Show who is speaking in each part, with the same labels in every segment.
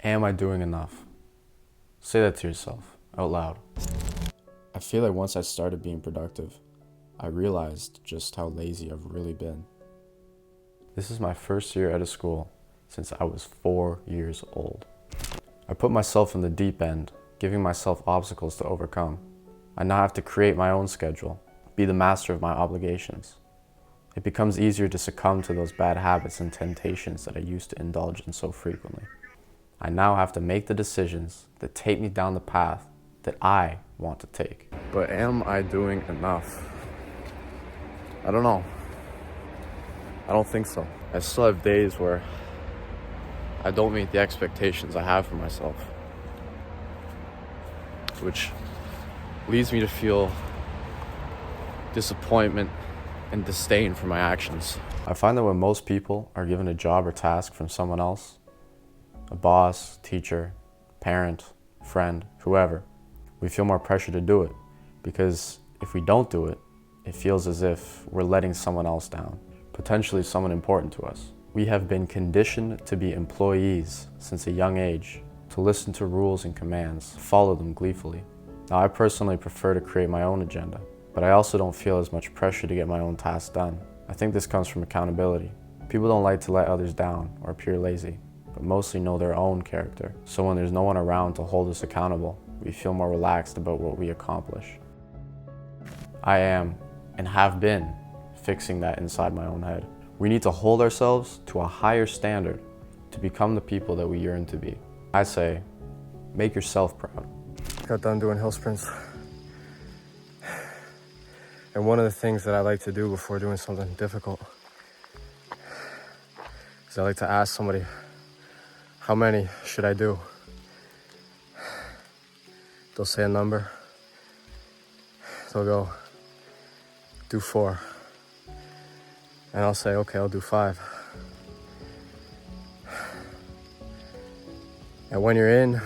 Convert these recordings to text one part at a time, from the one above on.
Speaker 1: Am I doing enough? Say that to yourself, out loud. I feel like once I started being productive, I realized just how lazy I've really been. This is my first year out of school since I was 4 years old. I put myself in the deep end, giving myself obstacles to overcome. I now have to create my own schedule, be the master of my obligations. It becomes easier to succumb to those bad habits and temptations that I used to indulge in so frequently. I now have to make the decisions that take me down the path that I want to take. But am I doing enough? I don't know. I don't think so. I still have days where I don't meet the expectations I have for myself, which leads me to feel disappointment and disdain for my actions. I find that when most people are given a job or task from someone else, a boss, teacher, parent, friend, whoever, we feel more pressure to do it, because if we don't do it, it feels as if we're letting someone else down, potentially someone important to us. We have been conditioned to be employees since a young age, to listen to rules and commands, follow them gleefully. Now, I personally prefer to create my own agenda, but I also don't feel as much pressure to get my own tasks done. I think this comes from accountability. People don't like to let others down or appear lazy, but mostly know their own character. So when there's no one around to hold us accountable, we feel more relaxed about what we accomplish. I am, and have been, fixing that inside my own head. We need to hold ourselves to a higher standard to become the people that we yearn to be. I say, make yourself proud.
Speaker 2: Got done doing hill sprints. And one of the things that I like to do before doing something difficult is I like to ask somebody, how many should I do? They'll say a number. They'll go, do 4. And I'll say, okay, I'll do 5. And when you're in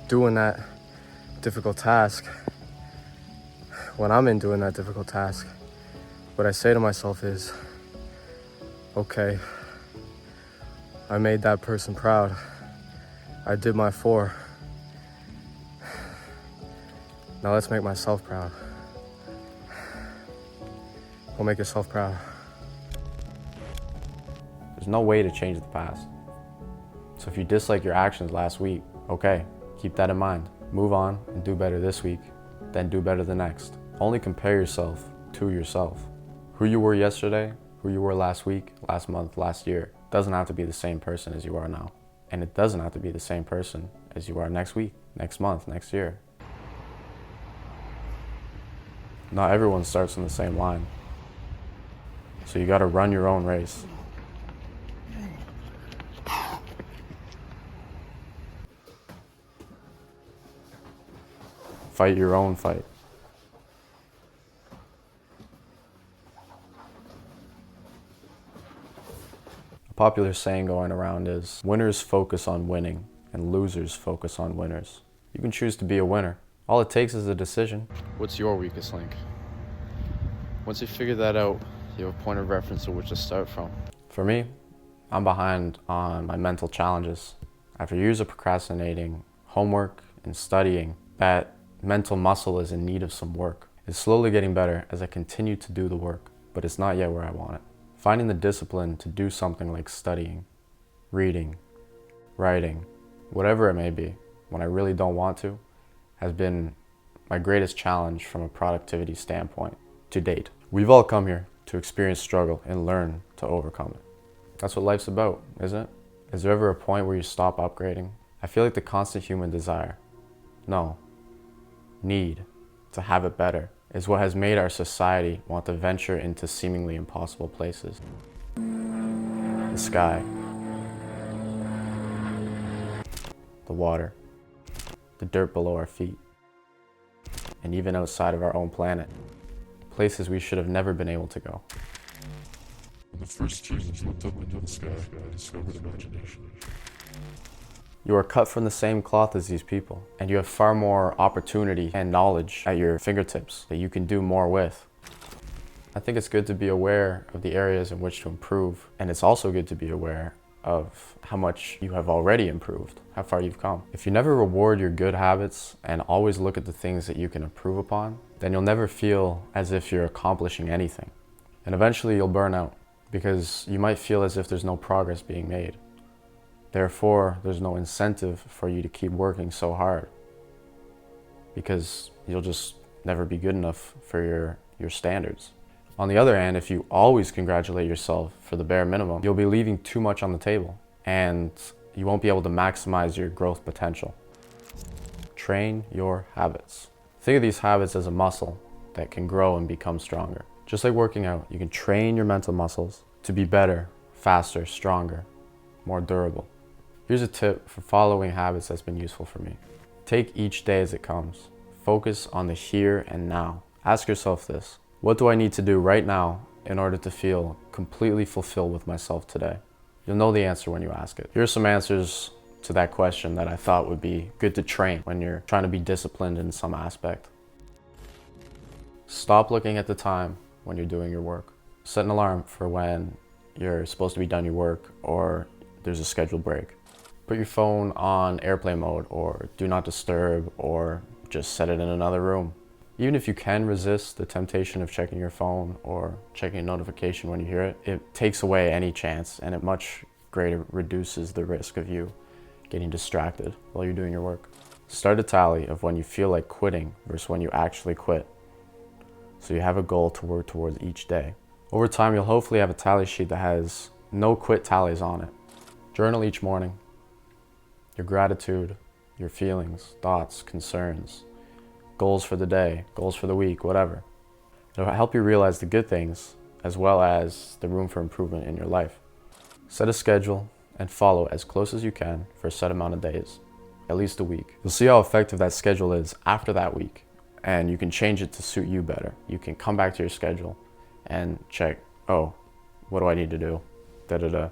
Speaker 2: doing that difficult task, when I'm in doing that difficult task, what I say to myself is, okay, I made that person proud. I did my 4. Now let's make myself proud. Go make yourself proud.
Speaker 1: There's no way to change the past. So if you dislike your actions last week, okay, keep that in mind. Move on and do better this week, then do better the next. Only compare yourself to yourself. Who you were yesterday, who you were last week, last month, last year, doesn't have to be the same person as you are now. And it doesn't have to be the same person as you are next week, next month, next year. Not everyone starts on the same line. So you gotta run your own race. Fight your own fight. A popular saying going around is, winners focus on winning and losers focus on winners. You can choose to be a winner. All it takes is a decision. What's your weakest link? Once you figure that out, you have a point of reference to which to start from. For me, I'm behind on my mental challenges. After years of procrastinating, homework, and studying, that mental muscle is in need of some work. It's slowly getting better as I continue to do the work, but it's not yet where I want it. Finding the discipline to do something like studying, reading, writing, whatever it may be, when I really don't want to, has been my greatest challenge from a productivity standpoint to date. We've all come here to experience struggle and learn to overcome it. That's what life's about, isn't it? Is there ever a point where you stop upgrading? I feel like the constant human desire, need to have it better is what has made our society want to venture into seemingly impossible places. The sky, the water, the dirt below our feet, and even outside of our own planet, places we should have never been able to go.
Speaker 3: When the first humans looked up into the sky, I discovered imagination.
Speaker 1: You are cut from the same cloth as these people, and you have far more opportunity and knowledge at your fingertips that you can do more with. I think it's good to be aware of the areas in which to improve, and it's also good to be aware of how much you have already improved, how far you've come. If you never reward your good habits and always look at the things that you can improve upon, then you'll never feel as if you're accomplishing anything. And eventually you'll burn out because you might feel as if there's no progress being made. Therefore, there's no incentive for you to keep working so hard because you'll just never be good enough for your standards. On the other hand, if you always congratulate yourself for the bare minimum, you'll be leaving too much on the table and you won't be able to maximize your growth potential. Train your habits. Think of these habits as a muscle that can grow and become stronger. Just like working out, you can train your mental muscles to be better, faster, stronger, more durable. Here's a tip for following habits that's been useful for me. Take each day as it comes. Focus on the here and now. Ask yourself this: what do I need to do right now in order to feel completely fulfilled with myself today? You'll know the answer when you ask it. Here are some answers to that question that I thought would be good to train when you're trying to be disciplined in some aspect. Stop looking at the time when you're doing your work. Set an alarm for when you're supposed to be done your work or there's a scheduled break. Put your phone on airplane mode or do not disturb, or just set it in another room. Even if you can resist the temptation of checking your phone or checking a notification when you hear it, it takes away any chance and it much greater reduces the risk of you getting distracted while you're doing your work. Start a tally of when you feel like quitting versus when you actually quit, so you have a goal to work towards each day. Over time, you'll hopefully have a tally sheet that has no quit tallies on it. Journal each morning. Your gratitude, your feelings, thoughts, concerns, goals for the day, goals for the week, whatever. It'll help you realize the good things as well as the room for improvement in your life. Set a schedule and follow as close as you can for a set amount of days, at least a week. You'll see how effective that schedule is after that week, and you can change it to suit you better. You can come back to your schedule and check, oh, what do I need to do? Da-da-da.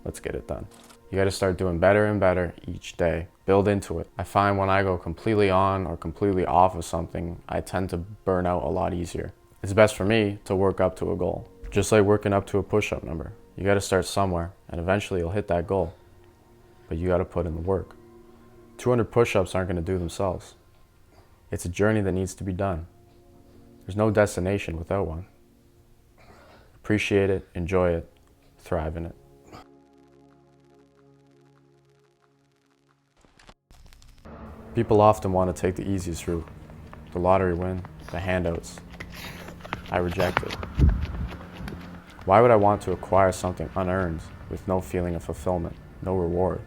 Speaker 1: Let's get it done. You got to start doing better and better each day. Build into it. I find when I go completely on or completely off of something, I tend to burn out a lot easier. It's best for me to work up to a goal. Just like working up to a push-up number. You got to start somewhere and eventually you'll hit that goal. But you got to put in the work. 200 push-ups aren't going to do themselves. It's a journey that needs to be done. There's no destination without one. Appreciate it, enjoy it, thrive in it. People often want to take the easiest route, the lottery win, the handouts. I reject it. Why would I want to acquire something unearned with no feeling of fulfillment, no reward?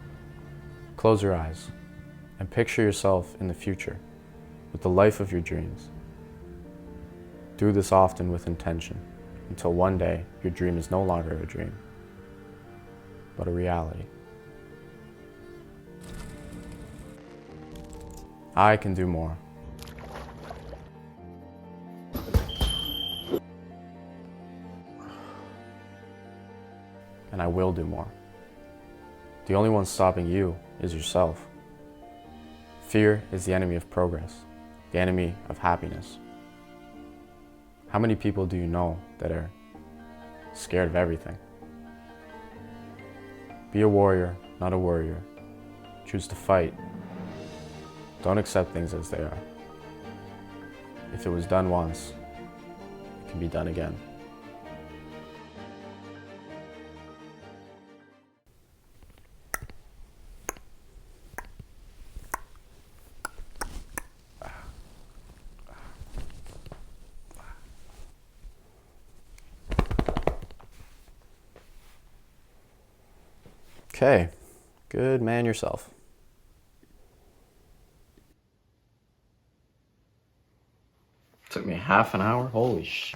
Speaker 1: Close your eyes and picture yourself in the future with the life of your dreams. Do this often with intention until one day your dream is no longer a dream, but a reality. I can do more. And I will do more. The only one stopping you is yourself. Fear is the enemy of progress, the enemy of happiness. How many people do you know that are scared of everything? Be a warrior, not a worrier. Choose to fight. Don't accept things as they are. If it was done once, it can be done again. Okay, good man yourself. Took me half an hour, holy sh.